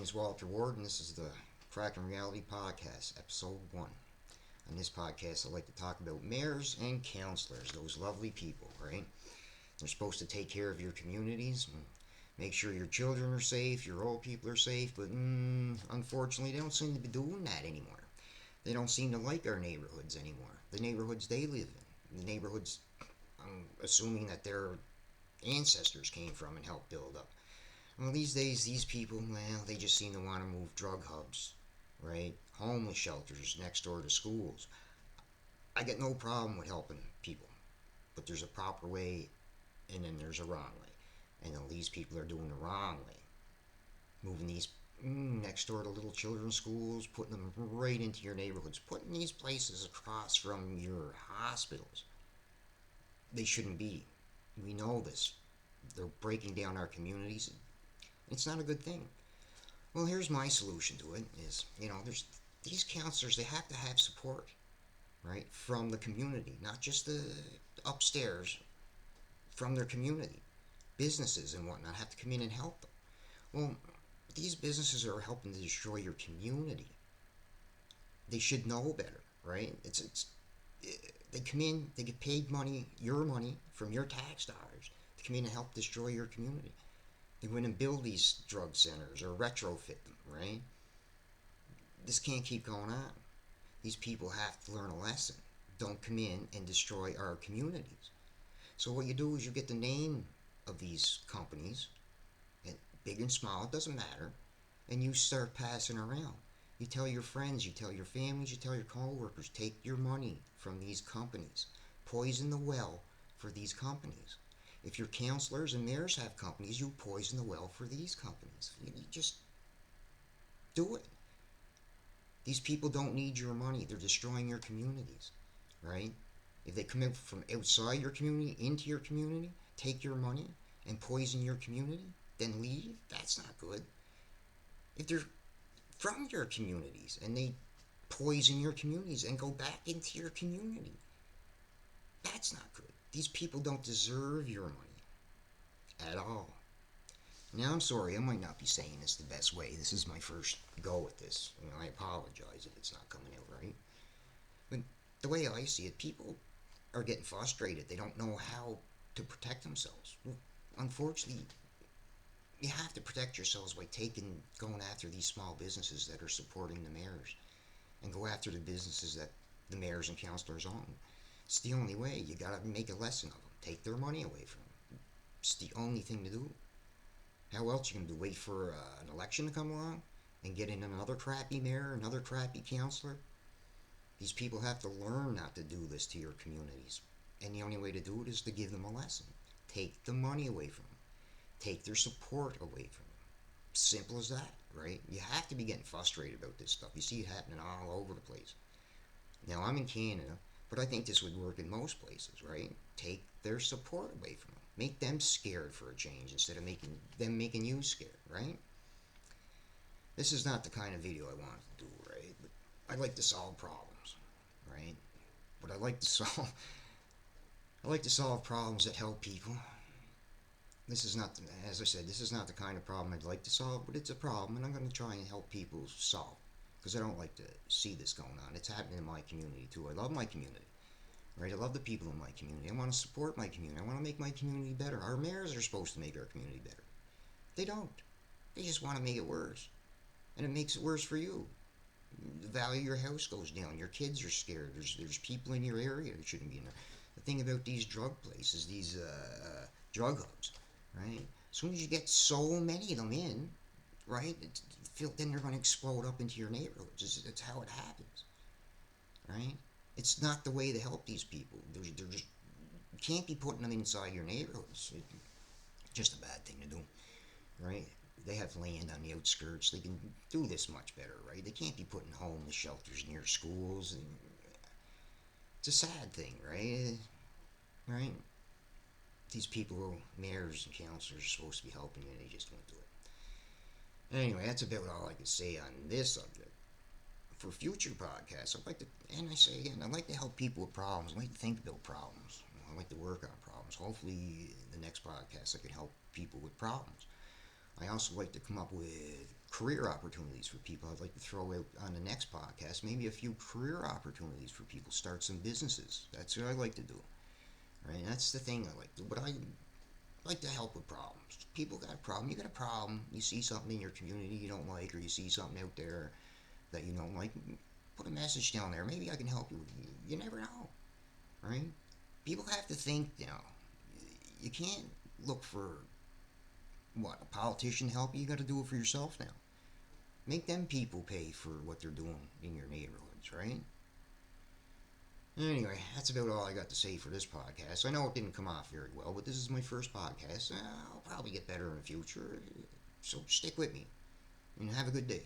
is Walter Ward, and this is the Cracking Reality Podcast, Episode 1. On this podcast, I like to talk about mayors and councilors, those lovely people, right? They're supposed to take care of your communities, and make sure your children are safe, your old people are safe, but unfortunately, they don't seem to be doing that anymore. They don't seem to like our neighborhoods anymore, the neighborhoods they live in, the neighborhoods I'm assuming that their ancestors came from and helped build up. Well, these days, these people, well, they just seem to want to move drug hubs, right? Homeless shelters next door to schools. I get no problem with helping people, but there's a proper way and then there's a wrong way. And all these people are doing the wrong way. Moving these next door to little children's schools, putting them right into your neighborhoods, putting these places across from your hospitals. They shouldn't be. We know this. They're breaking down our communities. It's not a good thing. Well, here's my solution to it is, there's these counselors, they have to have support, right, from the community, not just the upstairs, from their community. Businesses and whatnot have to come in and help them. Well, these businesses are helping to destroy your community. They should know better, right? They come in, they get paid money, your money, from your tax dollars to come in and help destroy your community. They went and build these drug centers or retrofit them, right? This can't keep going on. These people have to learn a lesson. Don't come in and destroy our communities. So what you do is you get the name of these companies, and big and small, it doesn't matter, and you start passing around. You tell your friends, you tell your families, you tell your co-workers, take your money from these companies. Poison the well for these companies. If your councilors and mayors have companies, you poison the well for these companies. You just do it. These people don't need your money. They're destroying your communities, right? If they come in from outside your community into your community, take your money and poison your community, then leave, that's not good. If they're from your communities and they poison your communities and go back into your community, that's not good. These people don't deserve your money at all. Now, I'm sorry, I might not be saying this the best way. This is my first go at this. I apologize if it's not coming out right. But the way I see it, people are getting frustrated. They don't know how to protect themselves. Well, unfortunately, you have to protect yourselves by going after these small businesses that are supporting the mayors, and go after the businesses that the mayors and councilors own. It's the only way. You gotta make a lesson of them. Take their money away from them. It's the only thing to do. How else you gonna do? Wait for an election to come along and get in another crappy mayor, another crappy councilor? These people have to learn not to do this to your communities. And the only way to do it is to give them a lesson. Take the money away from them. Take their support away from them. Simple as that, right? You have to be getting frustrated about this stuff. You see it happening all over the place. Now, I'm in Canada, but I think this would work in most places, right? Take their support away from them. Make them scared for a change instead of making you scared, right? This is not the kind of video I want to do, right? But I like to solve problems, right? But I like to solve problems that help people. This is not, as I said, this is not the kind of problem I'd like to solve, but it's a problem, and I'm going to try and help people solve. Because I don't like to see this going on. It's happening in my community too. I love my community, right? I love the people in my community. I want to support my community. I want to make my community better. Our mayors are supposed to make our community better. They don't. They just want to make it worse, and it makes it worse for you. The value of your house goes down. Your kids are scared. There's people in your area that shouldn't be in there. The thing about these drug places, these drug hubs, right? As soon as you get so many of them in, right, then they're going to explode up into your neighborhoods. It's how it happens, right? It's not the way to help these people. They're just, you can't be putting them inside your neighborhoods. It's just a bad thing to do, right? They have land on the outskirts. They can do this much better, right? They can't be putting homeless shelters near schools. It's a sad thing, right? Right? These people, mayors and councilors, are supposed to be helping you, and they just won't do it. Anyway, that's about all I can say on this subject. For future podcasts, I'd like to, and I say again, I'd like to help people with problems. I like to think about problems. I like to work on problems. Hopefully, the next podcast I can help people with problems. I also like to come up with career opportunities for people. I'd like to throw out on the next podcast maybe a few career opportunities for people. Start some businesses. That's what I like to do. Right? That's the thing I like to do. But I like to help with problems. People got a problem. You got a problem. You see something in your community you don't like, or you see something out there that you don't like. Put a message down there. Maybe I can help you. You never know, right? People have to think. You can't look for what a politician to help you. You got to do it for yourself now. Make them people pay for what they're doing in your neighborhoods, right? Anyway, that's about all I got to say for this podcast. I know it didn't come off very well, but this is my first podcast. I'll probably get better in the future. So stick with me and have a good day.